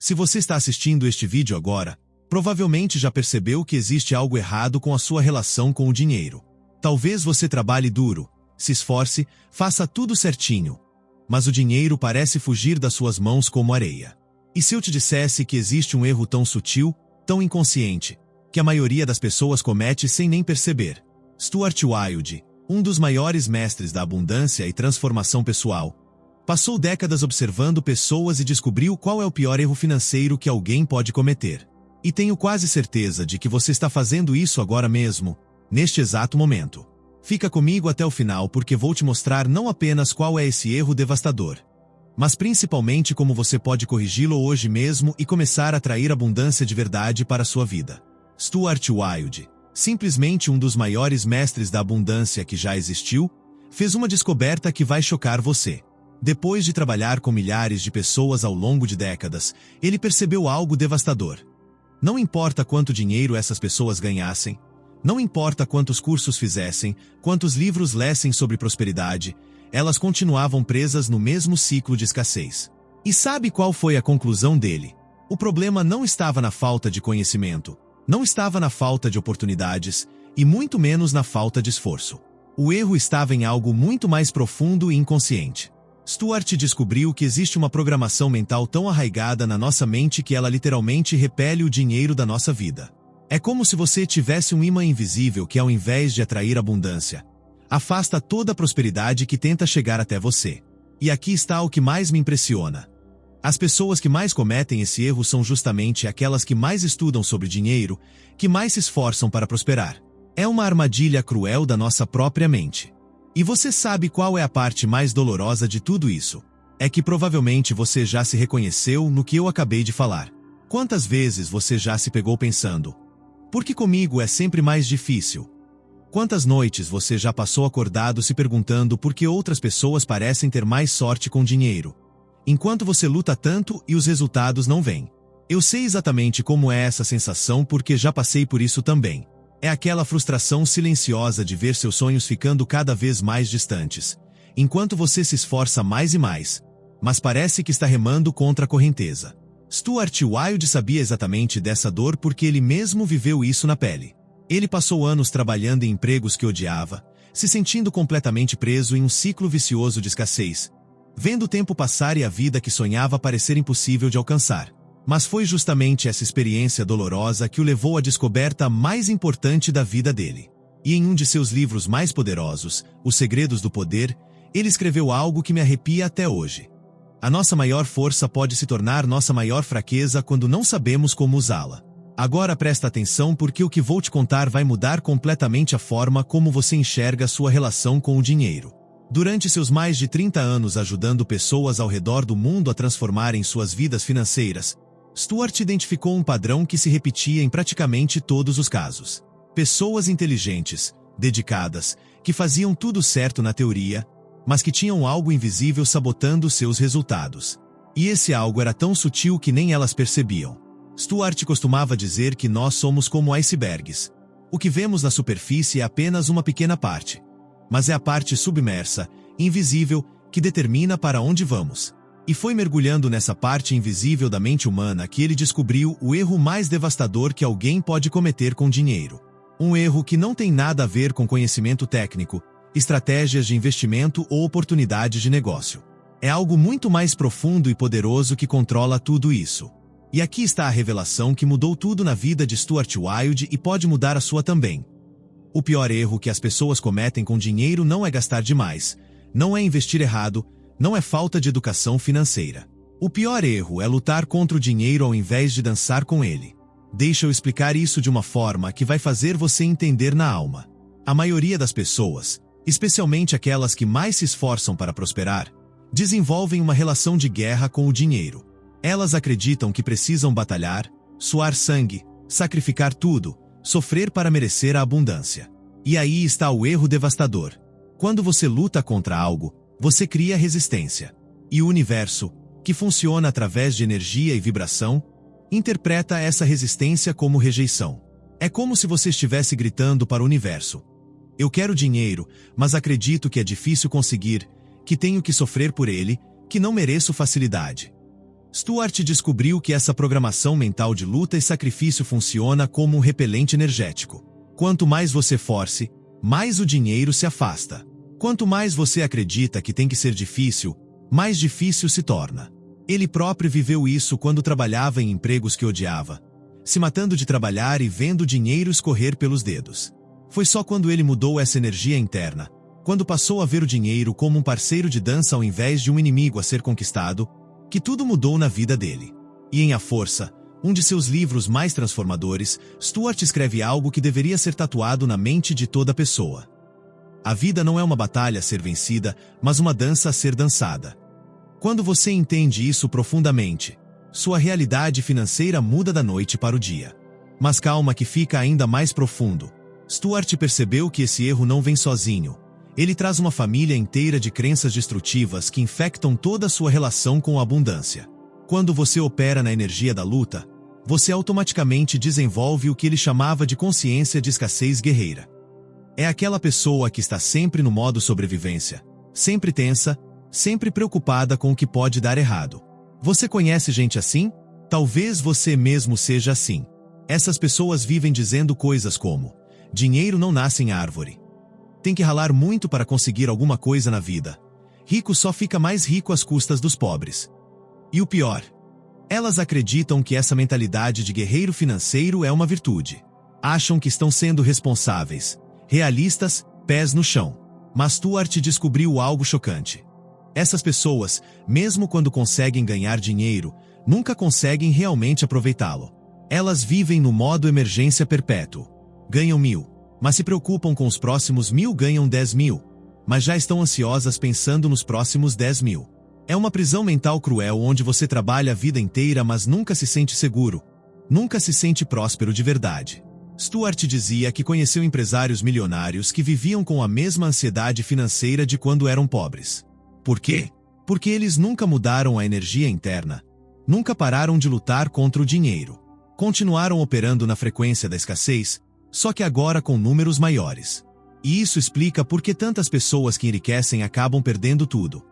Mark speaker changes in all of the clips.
Speaker 1: Se você está assistindo este vídeo agora, provavelmente já percebeu que existe algo errado com a sua relação com o dinheiro. Talvez você trabalhe duro, se esforce, faça tudo certinho, mas o dinheiro parece fugir das suas mãos como areia. E se eu te dissesse que existe um erro tão sutil, tão inconsciente, que a maioria das pessoas comete sem nem perceber? Stuart Wilde, um dos maiores mestres da abundância e transformação pessoal, passou décadas observando pessoas e descobriu qual é o pior erro financeiro que alguém pode cometer. E tenho quase certeza de que você está fazendo isso agora mesmo, neste exato momento. Fica comigo até o final porque vou te mostrar não apenas qual é esse erro devastador, mas principalmente como você pode corrigi-lo hoje mesmo e começar a atrair abundância de verdade para a sua vida. Stuart Wilde, simplesmente um dos maiores mestres da abundância que já existiu, fez uma descoberta que vai chocar você. Depois de trabalhar com milhares de pessoas ao longo de décadas, ele percebeu algo devastador. Não importa quanto dinheiro essas pessoas ganhassem, não importa quantos cursos fizessem, quantos livros lessem sobre prosperidade, elas continuavam presas no mesmo ciclo de escassez. E sabe qual foi a conclusão dele? O problema não estava na falta de conhecimento, não estava na falta de oportunidades, e muito menos na falta de esforço. O erro estava em algo muito mais profundo e inconsciente. Stuart descobriu que existe uma programação mental tão arraigada na nossa mente que ela literalmente repele o dinheiro da nossa vida. É como se você tivesse um imã invisível que, ao invés de atrair abundância, afasta toda a prosperidade que tenta chegar até você. E aqui está o que mais me impressiona. As pessoas que mais cometem esse erro são justamente aquelas que mais estudam sobre dinheiro, que mais se esforçam para prosperar. É uma armadilha cruel da nossa própria mente. E você sabe qual é a parte mais dolorosa de tudo isso? É que provavelmente você já se reconheceu no que eu acabei de falar. Quantas vezes você já se pegou pensando: por que comigo é sempre mais difícil? Quantas noites você já passou acordado se perguntando por que outras pessoas parecem ter mais sorte com dinheiro, enquanto você luta tanto e os resultados não vêm? Eu sei exatamente como é essa sensação porque já passei por isso também. É aquela frustração silenciosa de ver seus sonhos ficando cada vez mais distantes, enquanto você se esforça mais e mais, mas parece que está remando contra a correnteza. Stuart Wilde sabia exatamente dessa dor porque ele mesmo viveu isso na pele. Ele passou anos trabalhando em empregos que odiava, se sentindo completamente preso em um ciclo vicioso de escassez, vendo o tempo passar e a vida que sonhava parecer impossível de alcançar. Mas foi justamente essa experiência dolorosa que o levou à descoberta mais importante da vida dele. E em um de seus livros mais poderosos, Os Segredos do Poder, ele escreveu algo que me arrepia até hoje. A nossa maior força pode se tornar nossa maior fraqueza quando não sabemos como usá-la. Agora presta atenção porque o que vou te contar vai mudar completamente a forma como você enxerga sua relação com o dinheiro. Durante seus mais de 30 anos ajudando pessoas ao redor do mundo a transformarem suas vidas financeiras, Stuart identificou um padrão que se repetia em praticamente todos os casos. Pessoas inteligentes, dedicadas, que faziam tudo certo na teoria, mas que tinham algo invisível sabotando seus resultados. E esse algo era tão sutil que nem elas percebiam. Stuart costumava dizer que nós somos como icebergs. O que vemos na superfície é apenas uma pequena parte. Mas é a parte submersa, invisível, que determina para onde vamos. E foi mergulhando nessa parte invisível da mente humana que ele descobriu o erro mais devastador que alguém pode cometer com dinheiro. Um erro que não tem nada a ver com conhecimento técnico, estratégias de investimento ou oportunidade de negócio. É algo muito mais profundo e poderoso que controla tudo isso. E aqui está a revelação que mudou tudo na vida de Stuart Wilde e pode mudar a sua também. O pior erro que as pessoas cometem com dinheiro não é gastar demais, não é investir errado, não é falta de educação financeira. O pior erro é lutar contra o dinheiro ao invés de dançar com ele. Deixa eu explicar isso de uma forma que vai fazer você entender na alma. A maioria das pessoas, especialmente aquelas que mais se esforçam para prosperar, desenvolvem uma relação de guerra com o dinheiro. Elas acreditam que precisam batalhar, suar sangue, sacrificar tudo, sofrer para merecer a abundância. E aí está o erro devastador. Quando você luta contra algo, você cria resistência. E o universo, que funciona através de energia e vibração, interpreta essa resistência como rejeição. É como se você estivesse gritando para o universo: eu quero dinheiro, mas acredito que é difícil conseguir, que tenho que sofrer por ele, que não mereço facilidade. Stuart descobriu que essa programação mental de luta e sacrifício funciona como um repelente energético. Quanto mais você force, mais o dinheiro se afasta. Quanto mais você acredita que tem que ser difícil, mais difícil se torna. Ele próprio viveu isso quando trabalhava em empregos que odiava, se matando de trabalhar e vendo o dinheiro escorrer pelos dedos. Foi só quando ele mudou essa energia interna, quando passou a ver o dinheiro como um parceiro de dança ao invés de um inimigo a ser conquistado, que tudo mudou na vida dele. E em A Força, um de seus livros mais transformadores, Stuart escreve algo que deveria ser tatuado na mente de toda pessoa. A vida não é uma batalha a ser vencida, mas uma dança a ser dançada. Quando você entende isso profundamente, sua realidade financeira muda da noite para o dia. Mas calma que fica ainda mais profundo. Stuart percebeu que esse erro não vem sozinho. Ele traz uma família inteira de crenças destrutivas que infectam toda a sua relação com a abundância. Quando você opera na energia da luta, você automaticamente desenvolve o que ele chamava de consciência de escassez guerreira. É aquela pessoa que está sempre no modo sobrevivência, sempre tensa, sempre preocupada com o que pode dar errado. Você conhece gente assim? Talvez você mesmo seja assim. Essas pessoas vivem dizendo coisas como: dinheiro não nasce em árvore. Tem que ralar muito para conseguir alguma coisa na vida. Rico só fica mais rico às custas dos pobres. E o pior, elas acreditam que essa mentalidade de guerreiro financeiro é uma virtude. Acham que estão sendo responsáveis, realistas, pés no chão. Mas Stuart descobriu algo chocante. Essas pessoas, mesmo quando conseguem ganhar dinheiro, nunca conseguem realmente aproveitá-lo. Elas vivem no modo emergência perpétuo. Ganham 1.000, mas se preocupam com os próximos 1.000, ganham 10.000, mas já estão ansiosas pensando nos próximos 10.000. É uma prisão mental cruel onde você trabalha a vida inteira mas nunca se sente seguro, nunca se sente próspero de verdade. Stuart dizia que conheceu empresários milionários que viviam com a mesma ansiedade financeira de quando eram pobres. Por quê? Porque eles nunca mudaram a energia interna, nunca pararam de lutar contra o dinheiro. Continuaram operando na frequência da escassez, só que agora com números maiores. E isso explica por que tantas pessoas que enriquecem acabam perdendo tudo.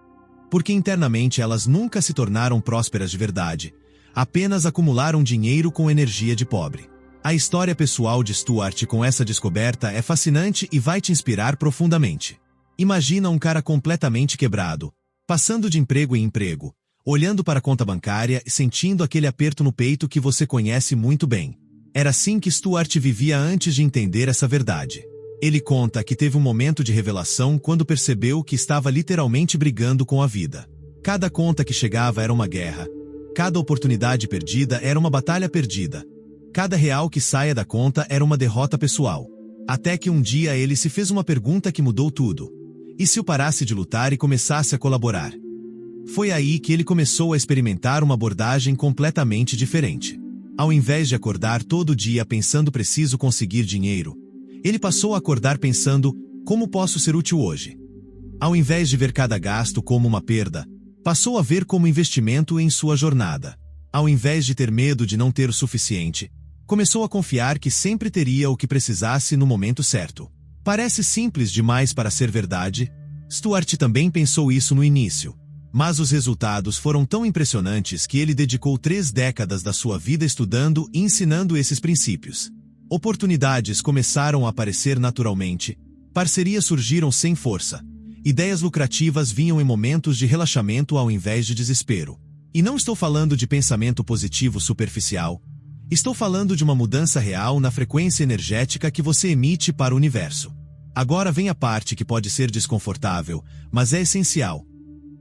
Speaker 1: Porque internamente elas nunca se tornaram prósperas de verdade, apenas acumularam dinheiro com energia de pobre. A história pessoal de Stuart com essa descoberta é fascinante e vai te inspirar profundamente. Imagina um cara completamente quebrado, passando de emprego em emprego, olhando para a conta bancária e sentindo aquele aperto no peito que você conhece muito bem. Era assim que Stuart vivia antes de entender essa verdade. Ele conta que teve um momento de revelação quando percebeu que estava literalmente brigando com a vida. Cada conta que chegava era uma guerra. Cada oportunidade perdida era uma batalha perdida. Cada real que saia da conta era uma derrota pessoal. Até que um dia ele se fez uma pergunta que mudou tudo. E se eu parasse de lutar e começasse a colaborar? Foi aí que ele começou a experimentar uma abordagem completamente diferente. Ao invés de acordar todo dia pensando preciso conseguir dinheiro, ele passou a acordar pensando, como posso ser útil hoje? Ao invés de ver cada gasto como uma perda, passou a ver como investimento em sua jornada. Ao invés de ter medo de não ter o suficiente, começou a confiar que sempre teria o que precisasse no momento certo. Parece simples demais para ser verdade? Stuart também pensou isso no início. Mas os resultados foram tão impressionantes que ele dedicou 3 décadas da sua vida estudando e ensinando esses princípios. Oportunidades começaram a aparecer naturalmente, parcerias surgiram sem força, ideias lucrativas vinham em momentos de relaxamento ao invés de desespero. E não estou falando de pensamento positivo superficial, estou falando de uma mudança real na frequência energética que você emite para o universo. Agora vem a parte que pode ser desconfortável, mas é essencial.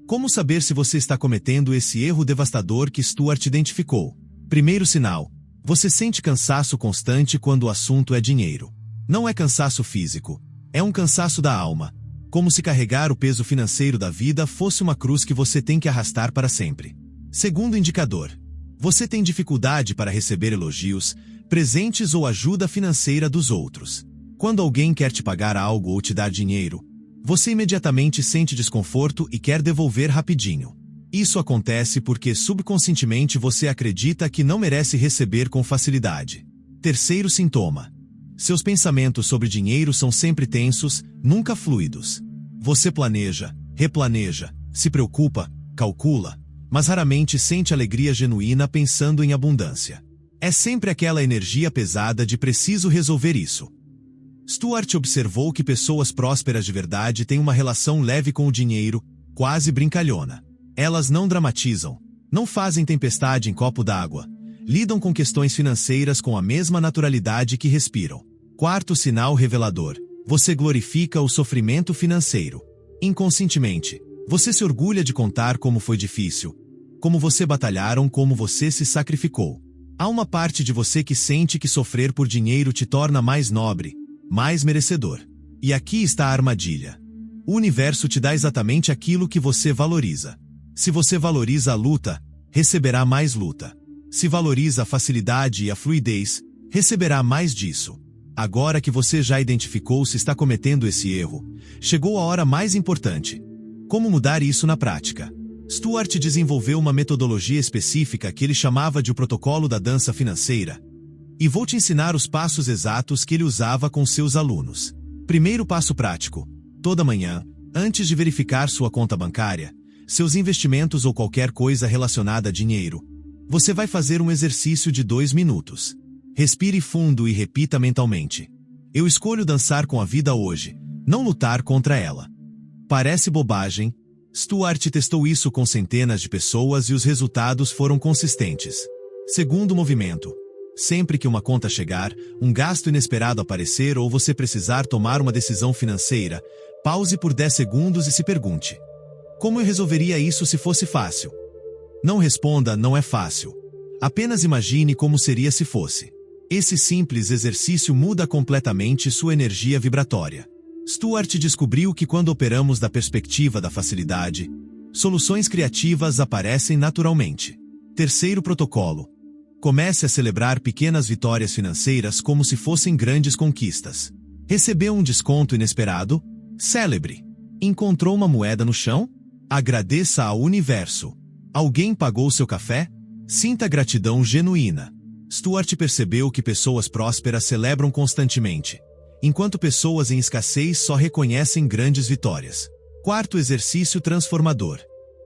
Speaker 1: Como saber se você está cometendo esse erro devastador que Stuart identificou? Primeiro sinal: você sente cansaço constante quando o assunto é dinheiro. Não é cansaço físico, é um cansaço da alma, como se carregar o peso financeiro da vida fosse uma cruz que você tem que arrastar para sempre. Segundo indicador: você tem dificuldade para receber elogios, presentes ou ajuda financeira dos outros. Quando alguém quer te pagar algo ou te dar dinheiro, você imediatamente sente desconforto e quer devolver rapidinho. Isso acontece porque subconscientemente você acredita que não merece receber com facilidade. Terceiro sintoma: seus pensamentos sobre dinheiro são sempre tensos, nunca fluidos. Você planeja, replaneja, se preocupa, calcula, mas raramente sente alegria genuína pensando em abundância. É sempre aquela energia pesada de preciso resolver isso. Stuart observou que pessoas prósperas de verdade têm uma relação leve com o dinheiro, quase brincalhona. Elas não dramatizam, não fazem tempestade em copo d'água, lidam com questões financeiras com a mesma naturalidade que respiram. Quarto sinal revelador: você glorifica o sofrimento financeiro. Inconscientemente, você se orgulha de contar como foi difícil, como você batalharam, como você se sacrificou. Há uma parte de você que sente que sofrer por dinheiro te torna mais nobre, mais merecedor. E aqui está a armadilha. O universo te dá exatamente aquilo que você valoriza. Se você valoriza a luta, receberá mais luta. Se valoriza a facilidade e a fluidez, receberá mais disso. Agora que você já identificou se está cometendo esse erro, chegou a hora mais importante. Como mudar isso na prática? Stuart desenvolveu uma metodologia específica que ele chamava de o protocolo da dança financeira. E vou te ensinar os passos exatos que ele usava com seus alunos. Primeiro passo prático: toda manhã, antes de verificar sua conta bancária, seus investimentos ou qualquer coisa relacionada a dinheiro, você vai fazer um exercício de 2 minutos. Respire fundo e repita mentalmente: eu escolho dançar com a vida hoje, não lutar contra ela. Parece bobagem. Stuart testou isso com centenas de pessoas e os resultados foram consistentes. Segundo movimento: sempre que uma conta chegar, um gasto inesperado aparecer ou você precisar tomar uma decisão financeira, pause por 10 segundos e se pergunte: como eu resolveria isso se fosse fácil? Não responda "não é fácil". Apenas imagine como seria se fosse. Esse simples exercício muda completamente sua energia vibratória. Stuart descobriu que quando operamos da perspectiva da facilidade, soluções criativas aparecem naturalmente. Terceiro protocolo: comece a celebrar pequenas vitórias financeiras como se fossem grandes conquistas. Recebeu um desconto inesperado? Celebre. Encontrou uma moeda no chão? Agradeça ao universo. Alguém pagou seu café? Sinta gratidão genuína. Stuart percebeu que pessoas prósperas celebram constantemente, enquanto pessoas em escassez só reconhecem grandes vitórias. Quarto exercício transformador: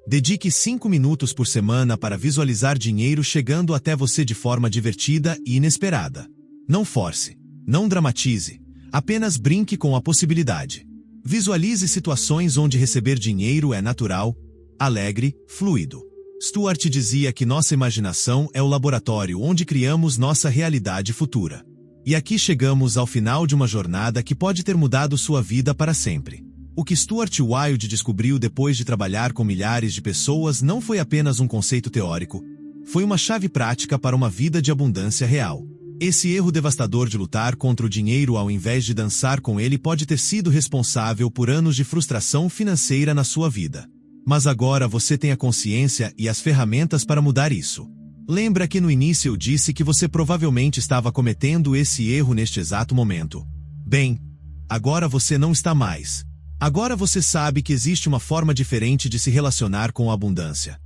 Speaker 1: dedique 5 minutos por semana para visualizar dinheiro chegando até você de forma divertida e inesperada. Não force, não dramatize, apenas brinque com a possibilidade. Visualize situações onde receber dinheiro é natural, alegre, fluido. Stuart dizia que nossa imaginação é o laboratório onde criamos nossa realidade futura. E aqui chegamos ao final de uma jornada que pode ter mudado sua vida para sempre. O que Stuart Wilde descobriu depois de trabalhar com milhares de pessoas não foi apenas um conceito teórico, foi uma chave prática para uma vida de abundância real. Esse erro devastador de lutar contra o dinheiro ao invés de dançar com ele pode ter sido responsável por anos de frustração financeira na sua vida. Mas agora você tem a consciência e as ferramentas para mudar isso. Lembra que no início eu disse que você provavelmente estava cometendo esse erro neste exato momento? Bem, agora você não está mais. Agora você sabe que existe uma forma diferente de se relacionar com a abundância.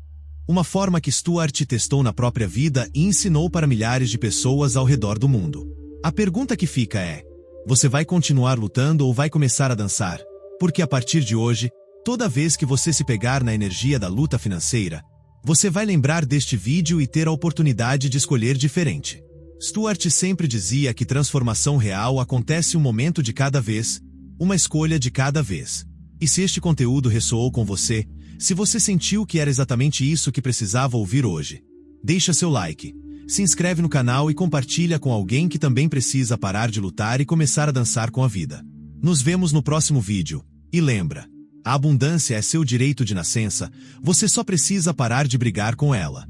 Speaker 1: Uma forma que Stuart testou na própria vida e ensinou para milhares de pessoas ao redor do mundo. A pergunta que fica é: você vai continuar lutando ou vai começar a dançar? Porque a partir de hoje, toda vez que você se pegar na energia da luta financeira, você vai lembrar deste vídeo e ter a oportunidade de escolher diferente. Stuart sempre dizia que transformação real acontece um momento de cada vez, uma escolha de cada vez. E se este conteúdo ressoou com você, se você sentiu que era exatamente isso que precisava ouvir hoje, deixa seu like, se inscreve no canal e compartilha com alguém que também precisa parar de lutar e começar a dançar com a vida. Nos vemos no próximo vídeo. E lembra, a abundância é seu direito de nascença, você só precisa parar de brigar com ela.